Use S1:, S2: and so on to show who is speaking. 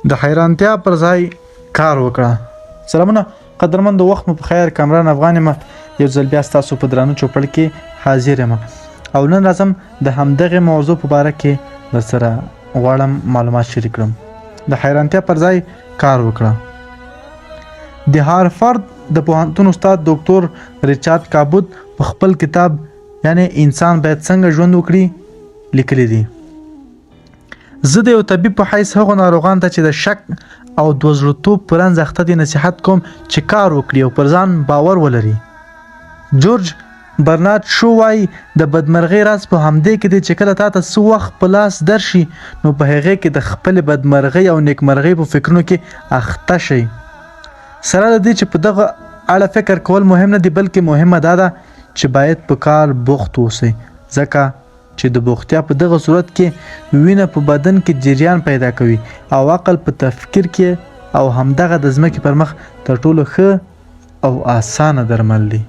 S1: د حیرانتیا پر ځای کار وکړه. سلامونه قدرمن، د وخت مو په خیر. کامران افغان یم، یو ځل بیا ستاسو په درانه چوپړ کې حاضر یم او نن راځم د همدغې موضوع په باره کې درسره غواړم معلومات شریک کړم. د حیرانتیا پر ځای کار وکړه. د هارفارد د پوهنتون استاد ډاکټر ریچارډ کابوت په خپل کتاب یعنی انسان باید څنګه ژوند وکړي لیکلی دی: زه د یو طبیب په حیث هغو ناروغانو ته چې د شک او دوزړتوب پر منځ اخته دي نصیحت کوم چې کار وکړي او پر ځان باور ولري. جورج برنارد شو وایي د بدمرغۍ راز په همدې کې دی چې کله تا ته څه وخت په لاس درشي نو په هغې کې د خپلې بدمرغۍ او نیکمرغۍ په فکرونو کې اخته شئ. سره له دې چې په دغه اړه فکر کول مهم نه دی، بلکې مهمه دا ده چې باید په کار بوخت اوسئ، ځکه چې د بوختیا په دغه صورت کې وینه په بدن کې جریان پیدا کوي او عقل په تفکر کې او همدغه د ځمکې پر مخ تر ټولو ښه او اسانه درمل دی.